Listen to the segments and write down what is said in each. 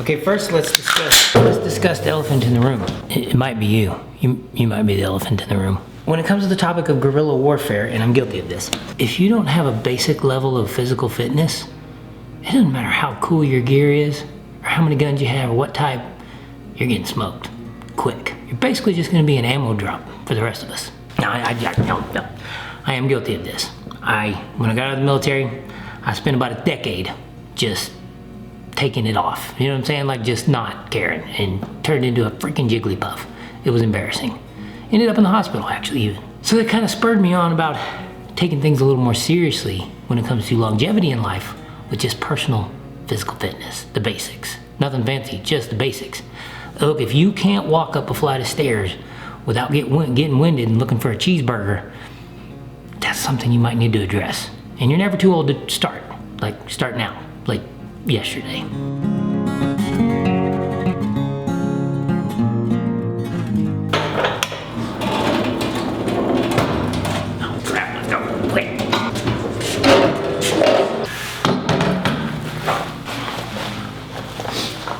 Okay, first let's discuss the elephant in the room. It might be you. You might be the elephant in the room. When it comes to the topic of guerrilla warfare, and I'm guilty of this, if you don't have a basic level of physical fitness, it doesn't matter how cool your gear is, or how many guns you have, or what type, you're getting smoked quick. You're basically just gonna be an ammo drop for the rest of us. Now, I am guilty of this. When I got out of the military, I spent about a decade just taking it off. You know what I'm saying? Like just not caring, and turned into a freaking Jigglypuff. It was embarrassing. Ended up in the hospital actually even. So that kind of spurred me on about taking things a little more seriously when it comes to longevity in life with just personal physical fitness, the basics. Nothing fancy, just the basics. Look, if you can't walk up a flight of stairs without getting winded and looking for a cheeseburger, that's something you might need to address. And you're never too old to start. Like, start now. Like, yesterday. Oh crap, let's go, quick.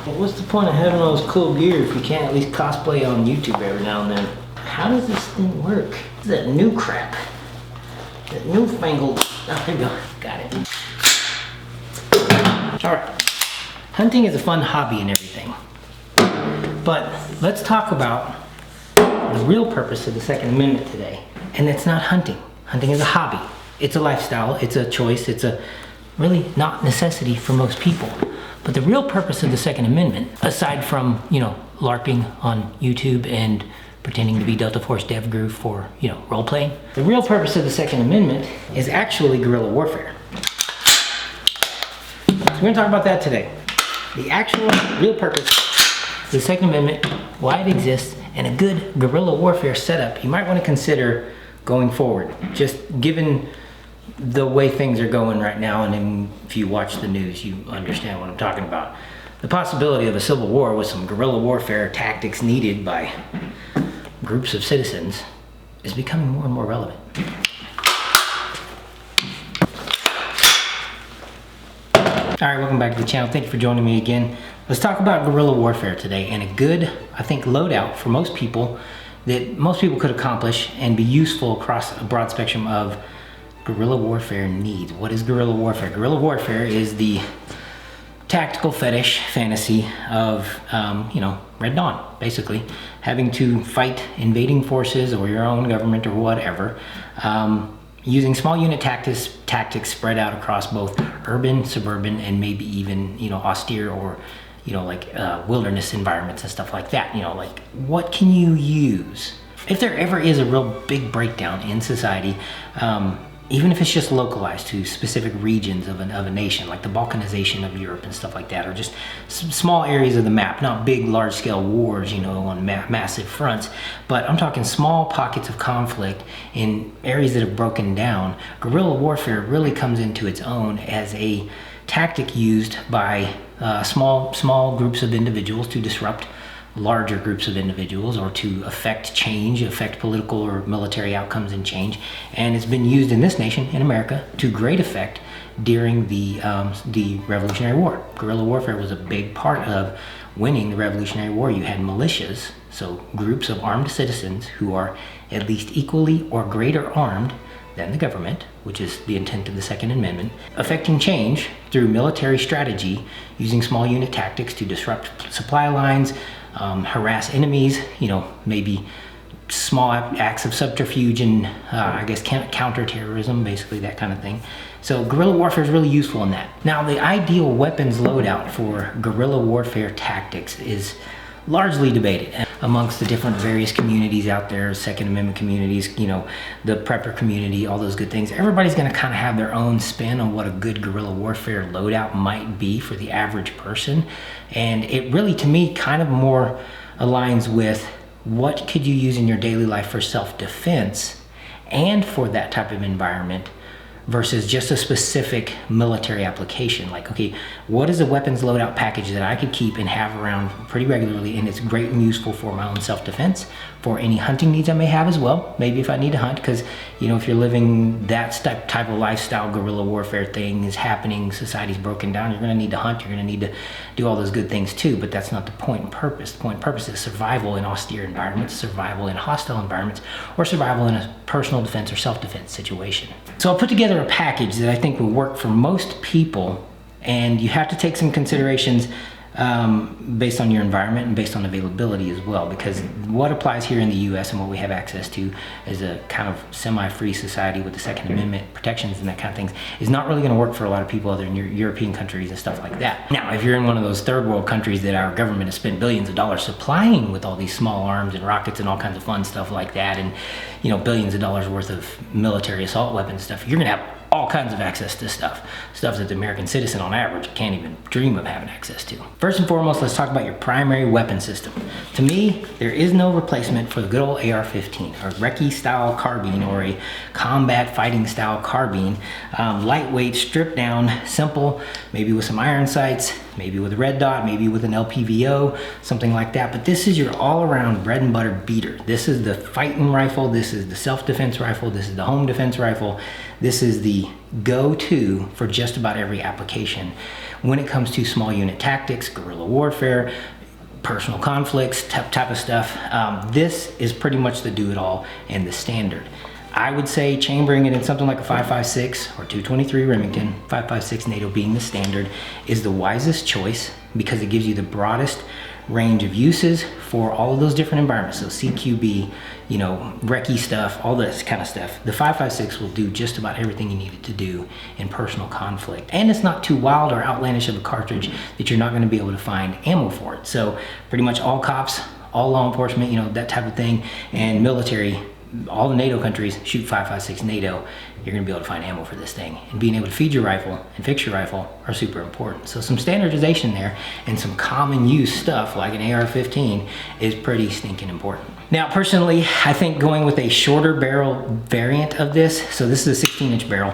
Well, what's the point of having all this cool gear if you can't at least cosplay on YouTube every now and then? How does this thing work? What's that new crap? That newfangled, oh, there you go, got it. All right, hunting is a fun hobby and everything, but let's talk about the real purpose of the Second Amendment today. And it's not hunting. Hunting is a hobby. It's a lifestyle, it's a choice, it's a really not necessity for most people. But the real purpose of the Second Amendment, aside from, LARPing on YouTube and pretending to be Delta Force Dev Guru for, role playing, the real purpose of the Second Amendment is actually guerrilla warfare. So we're gonna talk about that today. The actual real purpose of the Second Amendment, why it exists, and a good guerrilla warfare setup you might want to consider going forward. Just given the way things are going right now, and then if you watch the news, you understand what I'm talking about. The possibility of a civil war with some guerrilla warfare tactics needed by groups of citizens is becoming more and more relevant. All right, welcome back to the channel. Thank you for joining me again. Let's talk about guerrilla warfare today, and a good, I think, loadout for most people that most people could accomplish and be useful across a broad spectrum of guerrilla warfare needs. What is guerrilla warfare? Guerrilla warfare is the tactical fetish fantasy of, Red Dawn, basically. Having to fight invading forces or your own government or whatever, using small unit tactics spread out across both urban, suburban, and maybe even, austere or, wilderness environments and stuff like that. What can you use? If there ever is a real big breakdown in society, even if it's just localized to specific regions of a nation, like the balkanization of Europe and stuff like that, or just some small areas of the map, not big, large-scale wars, on massive fronts, but I'm talking small pockets of conflict in areas that have broken down. Guerrilla warfare really comes into its own as a tactic used by small groups of individuals to disrupt larger groups of individuals, or to affect political or military outcomes and change. And it's been used in this nation, in America, to great effect during the Revolutionary War. Guerrilla warfare was a big part of winning the Revolutionary War. You had militias, so groups of armed citizens who are at least equally or greater armed than the government, which is the intent of the Second Amendment, affecting change through military strategy, using small unit tactics to disrupt supply lines, harass enemies, maybe small acts of subterfuge and counterterrorism, basically that kind of thing. So guerrilla warfare is really useful in that. Now, the ideal weapons loadout for guerrilla warfare tactics is largely debated amongst the different various communities out there, Second Amendment communities, the prepper community, all those good things. Everybody's gonna kind of have their own spin on what a good guerrilla warfare loadout might be for the average person. And it really, to me, kind of more aligns with what could you use in your daily life for self-defense and for that type of environment, versus just a specific military application. Like, okay, what is a weapons loadout package that I could keep and have around pretty regularly, and it's great and useful for my own self-defense, for any hunting needs I may have as well. Maybe if I need to hunt, because if you're living that type of lifestyle, guerrilla warfare thing is happening, society's broken down, you're gonna need to hunt, you're gonna need to do all those good things too, but that's not the point and purpose. The point and purpose is survival in austere environments, survival in hostile environments, or survival in a personal defense or self-defense situation. So I'll put together a package that I think will work for most people, and you have to take some considerations based on your environment and based on availability as well, because what applies here in the US and what we have access to is a kind of semi-free society with the Second Amendment protections and that kind of things is not really going to work for a lot of people other than European countries and stuff like that. Now, if you're in one of those third world countries that our government has spent billions of dollars supplying with all these small arms and rockets and all kinds of fun stuff like that, and billions of dollars worth of military assault weapons stuff, you're going to have all kinds of access to stuff that the American citizen on average can't even dream of having access to. First and foremost, let's talk about your primary weapon system. To me, there is no replacement for the good old AR-15, or recce style carbine, or a combat fighting style carbine. Lightweight, stripped down, simple, maybe with some iron sights, maybe with a red dot, maybe with an LPVO, something like that. But this is your all-around bread and butter beater. This is the fighting rifle, this is the self-defense rifle, this is the home defense rifle. This is the go-to for just about every application when it comes to small unit tactics, guerrilla warfare, personal conflicts, type of stuff. This is pretty much the do-it-all and the standard. I would say chambering it in something like a 5.56 or 223 Remington, 5.56 NATO being the standard, is the wisest choice because it gives you the broadest range of uses for all of those different environments. So CQB, recce stuff, all this kind of stuff. The 5.56 will do just about everything you need it to do in personal conflict. And it's not too wild or outlandish of a cartridge that you're not going to be able to find ammo for it. So pretty much all cops, all law enforcement, that type of thing, and military, all the NATO countries shoot 5.56 NATO. You're going to be able to find ammo for this thing, and being able to feed your rifle and fix your rifle are super important. So some standardization there and some common use stuff like an AR-15 is pretty stinking important. Now personally, I think going with a shorter barrel variant of this, so this is a 16-inch barrel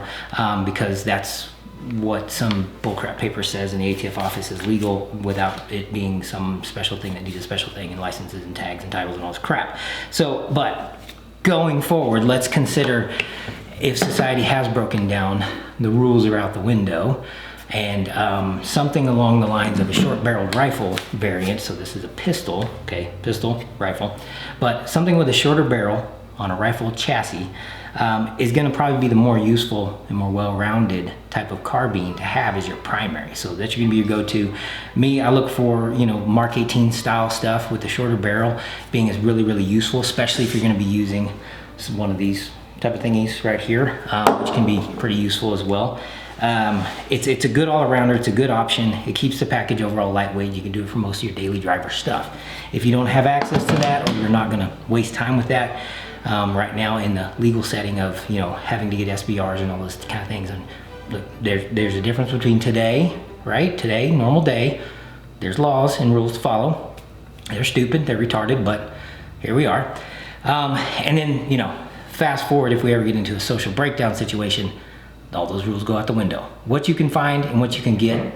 because that's what some bullcrap paper says in the ATF office is legal without it being some special thing that needs a special thing and licenses and tags and titles and all this crap. So, but going forward, let's consider if society has broken down, the rules are out the window, and something along the lines of a short barreled rifle variant. So this is a pistol, okay, pistol, rifle, but something with a shorter barrel on a rifle chassis is going to probably be the more useful and more well-rounded type of carbine to have as your primary. So that's going to be your go-to. Me, I look for Mark 18 style stuff with the shorter barrel being is really, really useful, especially if you're going to be using one of these type of thingies right here, which can be pretty useful as well. It's a good all-arounder, it's a good option. It keeps the package overall lightweight. You can do it for most of your daily driver stuff. If you don't have access to that, or you're not going to waste time with that right now in the legal setting of having to get SBRs and all those kind of things, and look, there's a difference between today, right? Today, normal day, there's laws and rules to follow. They're stupid, they're retarded, but here we are. And then fast forward, if we ever get into a social breakdown situation, all those rules go out the window. What you can find and what you can get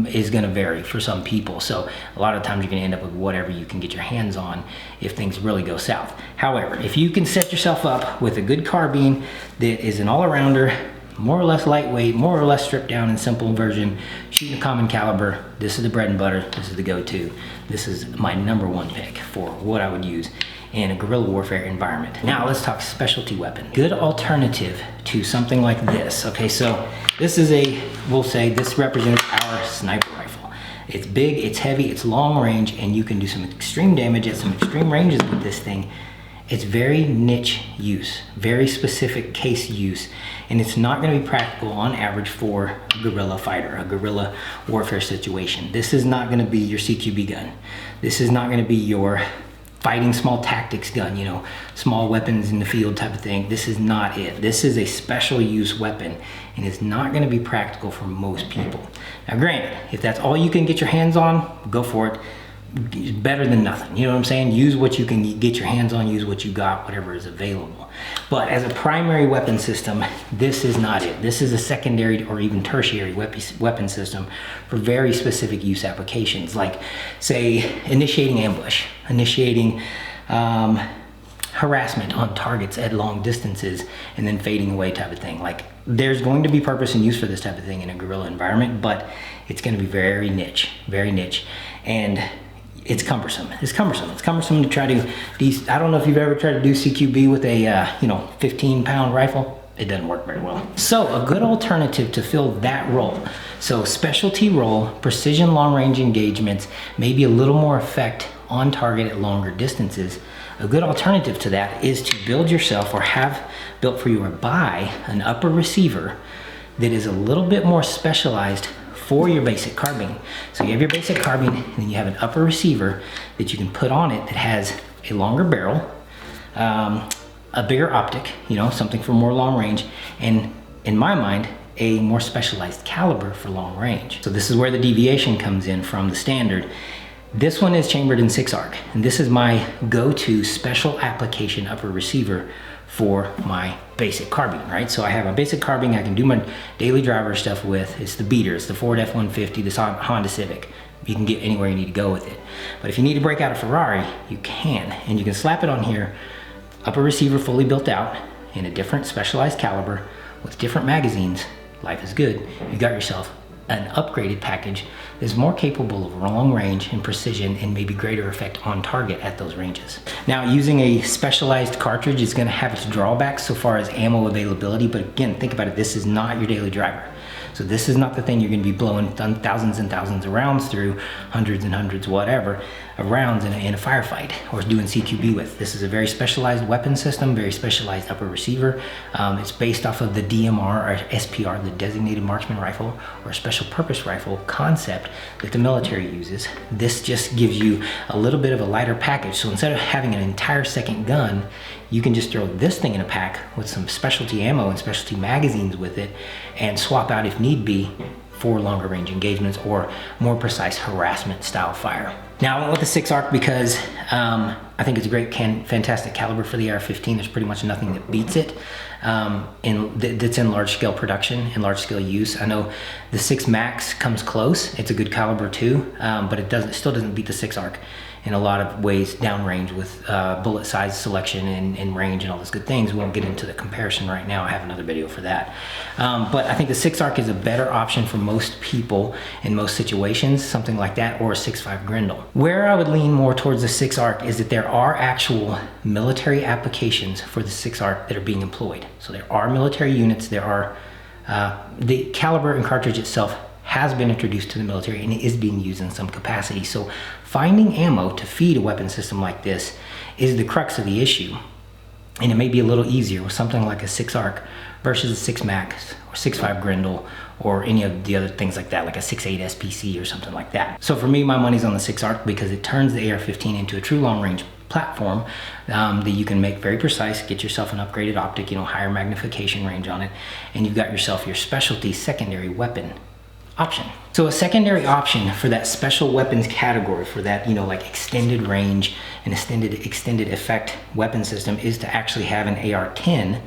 is going to vary for some people. So a lot of times you're going to end up with whatever you can get your hands on if things really go south. However, if you can set yourself up with a good carbine that is an all-arounder, more or less lightweight, more or less stripped down and simple version, shooting a common caliber, this is the bread and butter, this is the go-to. This is my #1 pick for what I would use in a guerrilla warfare environment. Now let's talk specialty weapon. Good alternative to something like this. Okay, so this is we'll say this represents our sniper rifle. It's big, it's heavy, it's long range, and you can do some extreme damage at some extreme ranges with this thing. It's very niche use, very specific case use, and it's not going to be practical on average for a guerrilla fighter, a guerrilla warfare situation. This is not going to be your CQB gun. This is not going to be your fighting small tactics gun, small weapons in the field type of thing. This is not it. This is a special use weapon, and it's not going to be practical for most people. Now granted, if that's all you can get your hands on, go for it. It's better than nothing, you know what I'm saying? Use what you can get your hands on, use what you got, whatever is available. But as a primary weapon system, this is not it. This is a secondary or even tertiary weapon system for very specific use applications, like say initiating ambush, initiating harassment on targets at long distances, and then fading away type of thing, like there's going to be purpose and use for this type of thing in a guerrilla environment, but it's going to be very niche, and it's cumbersome. It's cumbersome to try to, I don't know if you've ever tried to do CQB with a 15-pound rifle. It doesn't work very well. So a good alternative to fill that role, so specialty role, precision long-range engagements, maybe a little more effect on target at longer distances. A good alternative to that is to build yourself, or have built for you, or buy an upper receiver that is a little bit more specialized for your basic carbine. So you have your basic carbine, and then you have an upper receiver that you can put on it that has a longer barrel, a bigger optic, something for more long range, and in my mind, a more specialized caliber for long range. So this is where the deviation comes in from the standard. This one is chambered in 6-arc, and this is my go-to special application upper receiver for my basic carbine, right? So I have a basic carbine I can do my daily driver stuff with. It's the beater, it's the Ford F-150, this Honda Civic. You can get anywhere you need to go with it. But if you need to break out a Ferrari, you can, and you can slap it on here, upper receiver fully built out in a different specialized caliber with different magazines. Life is good. You got yourself an upgraded package that is more capable of long range and precision, and maybe greater effect on target at those ranges. Now, using a specialized cartridge is going to have its drawbacks so far as ammo availability, but again, think about it, this is not your daily driver. So this is not the thing you're going to be blowing thousands and thousands of rounds through, hundreds and hundreds, whatever, of rounds in a firefight, or doing CQB with. This is a very specialized weapon system, very specialized upper receiver. It's based off of the DMR or SPR, the Designated Marksman Rifle, or Special Purpose Rifle concept that the military uses. This just gives you a little bit of a lighter package. So instead of having an entire second gun, you can just throw this thing in a pack with some specialty ammo and specialty magazines with it, and swap out if need be for longer range engagements or more precise harassment style fire. Now, I went with the 6-arc because I think it's a great, fantastic caliber for the AR-15. There's pretty much nothing that beats it that's in large scale production and large scale use. I know the 6 Max comes close. It's a good caliber too, but it still doesn't beat the 6-arc in a lot of ways downrange with bullet size selection and range and all those good things. We won't get into the comparison right now. I have another video for that. But I think the 6-arc is a better option for most people in most situations, something like that, or a 6.5 Grendel. Where I would lean more towards the 6-arc is that there are actual military applications for the 6-arc that are being employed. So there are military units, there are, the caliber and cartridge itself has been introduced to the military and it is being used in some capacity. So finding ammo to feed a weapon system like this is the crux of the issue. And it may be a little easier with something like a 6-arc versus a 6 Max or 6.5 Grendel or any of the other things like that, like a 6.8 SPC or something like that. So for me, my money's on the 6-arc because it turns the AR-15 into a true long-range platform that you can make very precise, get yourself an upgraded optic, higher magnification range on it, and you've got yourself your specialty secondary weapon option. So a secondary option for that special weapons category, for that, like extended range and extended effect weapon system, is to actually have an AR-10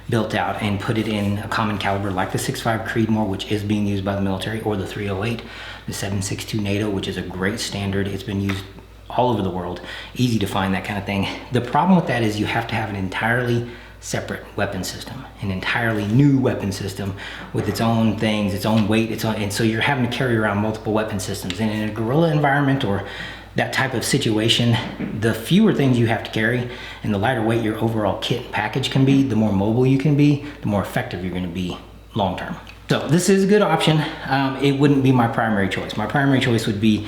built out and put it in a common caliber like the 6.5 Creedmoor, which is being used by the military, or the 308, the 7.62 NATO, which is a great standard. It's been used all over the world. Easy to find that kind of thing. The problem with that is you have to have an entirely separate weapon system, an entirely new weapon system with its own things, its own weight, and so you're having to carry around multiple weapon systems. And in a guerrilla environment or that type of situation, the fewer things you have to carry and the lighter weight your overall kit and package can be, the more mobile you can be, the more effective you're going to be long term. So this is a good option. It wouldn't be my primary choice. My primary choice would be,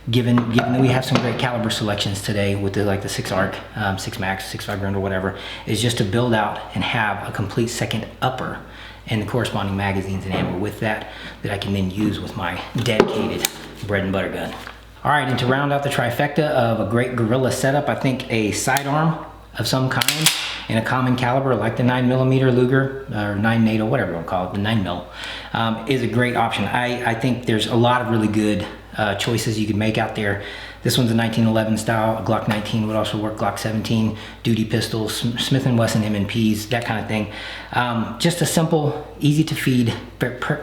given that we have some great caliber selections today with the 6-arc, 6 Max, 6.5 Grendel, whatever, is just to build out and have a complete second upper and the corresponding magazines and ammo with that I can then use with my dedicated bread and butter gun. All right, and to round out the trifecta of a great guerrilla setup, I think a sidearm of some kind in a common caliber like the 9mm Luger or 9 NATO, whatever you want to call it, the 9mm, is a great option. I think there's a lot of really good choices you could make out there. This one's a 1911 style. A Glock 19 would also work. Glock 17, duty pistols, Smith & Wesson M&Ps, that kind of thing. Just a simple, easy to feed,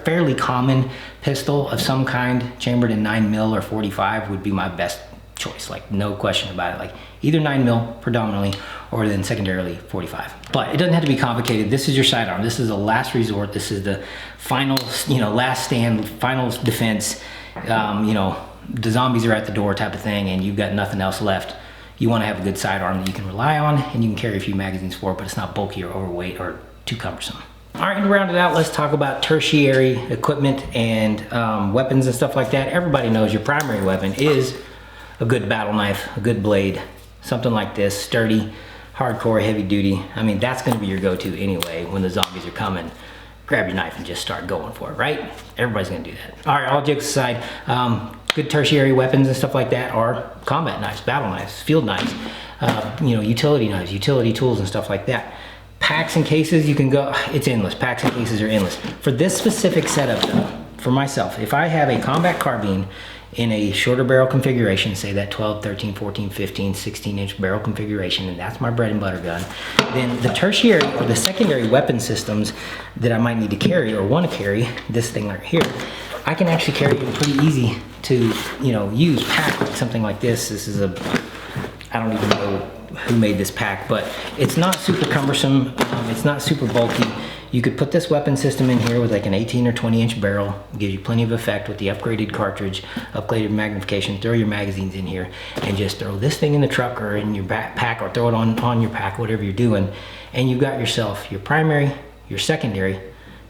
fairly common pistol of some kind, chambered in 9mm or 45 would be my best choice, like no question about it. Like either 9mm predominantly, or then secondarily 45. But it doesn't have to be complicated. This is your sidearm. This is the last resort. This is the final, last stand, final defense. The zombies are at the door type of thing, and you've got nothing else left. You want to have a good sidearm that you can rely on, and you can carry a few magazines for it, but it's not bulky or overweight or too cumbersome. All right, to round it out, let's talk about tertiary equipment and weapons and stuff like that. Everybody knows your primary weapon is a good battle knife, a good blade, something like this, sturdy, hardcore, heavy duty. I mean, that's gonna be your go-to anyway when the zombies are coming. Grab your knife and just start going for it, right? Everybody's gonna do that. All right, all jokes aside, good tertiary weapons and stuff like that are combat knives, battle knives, field knives, utility knives, utility tools and stuff like that. Packs and cases, you can go, it's endless. Packs and cases are endless. For this specific setup though, for myself, if I have a combat carbine in a shorter barrel configuration, say that 12, 13, 14, 15, 16-inch barrel configuration, and that's my bread and butter gun, then the tertiary or the secondary weapon systems that I might need to carry or want to carry, this thing right here, I can actually carry it pretty easy to, use pack like something like this. This is I don't even know who made this pack, but it's not super cumbersome. It's not super bulky. You could put this weapon system in here with like an 18 or 20-inch barrel. It gives you plenty of effect with the upgraded cartridge, upgraded magnification. Throw your magazines in here and just throw this thing in the truck or in your backpack, or throw it on your pack, whatever you're doing. And you've got yourself your primary, your secondary,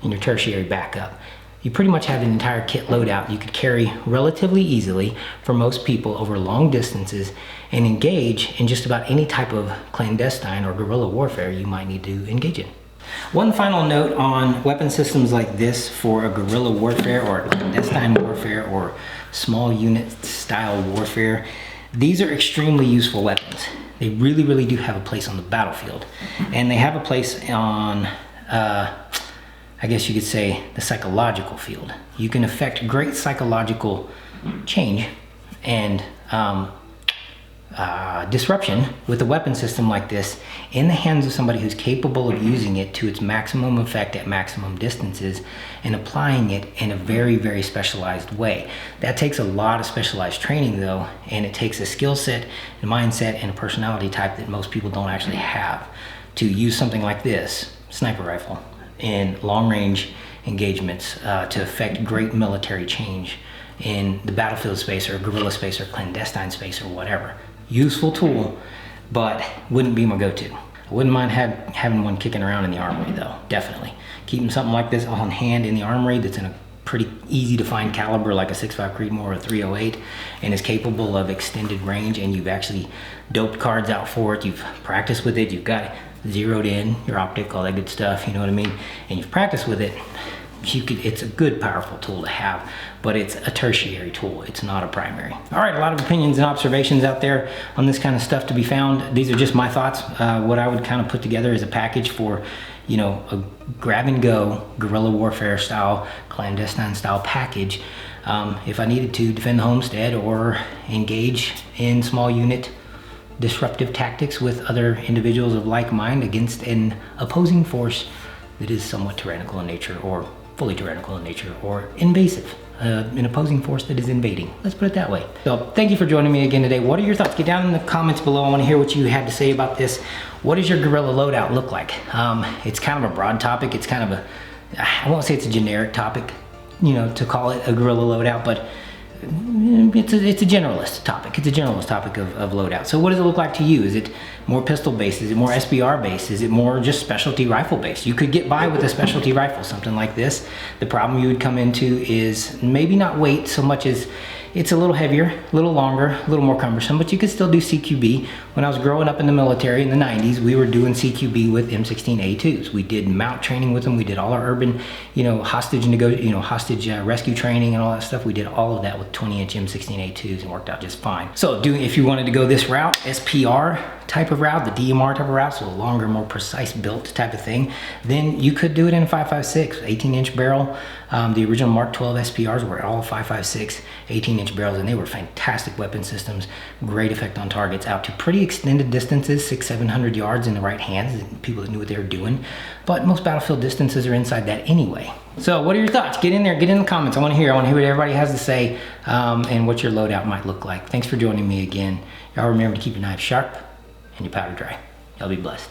and your tertiary backup. You pretty much have an entire kit loadout you could carry relatively easily for most people over long distances and engage in just about any type of clandestine or guerrilla warfare you might need to engage in. One final note on weapon systems like this for a guerrilla warfare or a clandestine warfare or small unit style warfare. These are extremely useful weapons. They really, really do have a place on the battlefield, and they have a place on I guess you could say the psychological field. You can affect great psychological change and disruption with a weapon system like this in the hands of somebody who's capable of using it to its maximum effect at maximum distances and applying it in a very, very specialized way. That takes a lot of specialized training though, and it takes a skill set, a mindset, and a personality type that most people don't actually have to use something like this sniper rifle in long-range engagements to affect great military change in the battlefield space or guerrilla space or clandestine space or whatever. Useful tool, but wouldn't be my go-to. I wouldn't mind having one kicking around in the armory though, definitely. Keeping something like this on hand in the armory that's in a pretty easy to find caliber like a 6.5 Creedmoor or a 308 and is capable of extended range, and you've actually doped cards out for it, you've practiced with it, you've got zeroed in your optic, all that good stuff, you know what I mean, and you've practiced with it, it's a good powerful tool to have, but it's a tertiary tool, it's not a primary. All right, a lot of opinions and observations out there on this kind of stuff to be found. These are just my thoughts. What I would kind of put together is a package for a grab and go guerrilla warfare style, clandestine style package. If I needed to defend the homestead or engage in small unit disruptive tactics with other individuals of like mind against an opposing force that is somewhat tyrannical in nature or fully tyrannical in nature or invasive, an opposing force that is invading. Let's put it that way. So thank you for joining me again today. What are your thoughts? Get down in the comments below. I want to hear what you have to say about this. What does your guerrilla loadout look like? It's kind of a broad topic. It's kind of I won't say it's a generic topic, to call it a guerrilla loadout, but it's a generalist topic. It's a generalist topic of loadout. So what does it look like to you? Is it more pistol based? Is it more SBR based? Is it more just specialty rifle based? You could get by with a specialty rifle, something like this. The problem you would come into is maybe not weight so much as it's a little heavier, a little longer, a little more cumbersome, but you could still do CQB. When I was growing up in the military in the 90s, we were doing CQB with M16A2s. We did mount training with them. We did all our urban, hostage rescue training and all that stuff. We did all of that with 20-inch M16A2s and worked out just fine. So if you wanted to go this route, SPR type of route, the DMR type of route, so a longer, more precise built type of thing, then you could do it in a 5.56, 18-inch barrel. The original Mark 12 SPRs were all 5.56, 18-inch barrels, and they were fantastic weapon systems. Great effect on targets out to pretty extended distances, 600-700 yards in the right hands, people that knew what they were doing. But most battlefield distances are inside that anyway. So what are your thoughts? Get in there, get in the comments. I want to hear what everybody has to say, and what your loadout might look like. Thanks for joining me again. Y'all remember to keep your knives sharp and your powder dry. Y'all be blessed.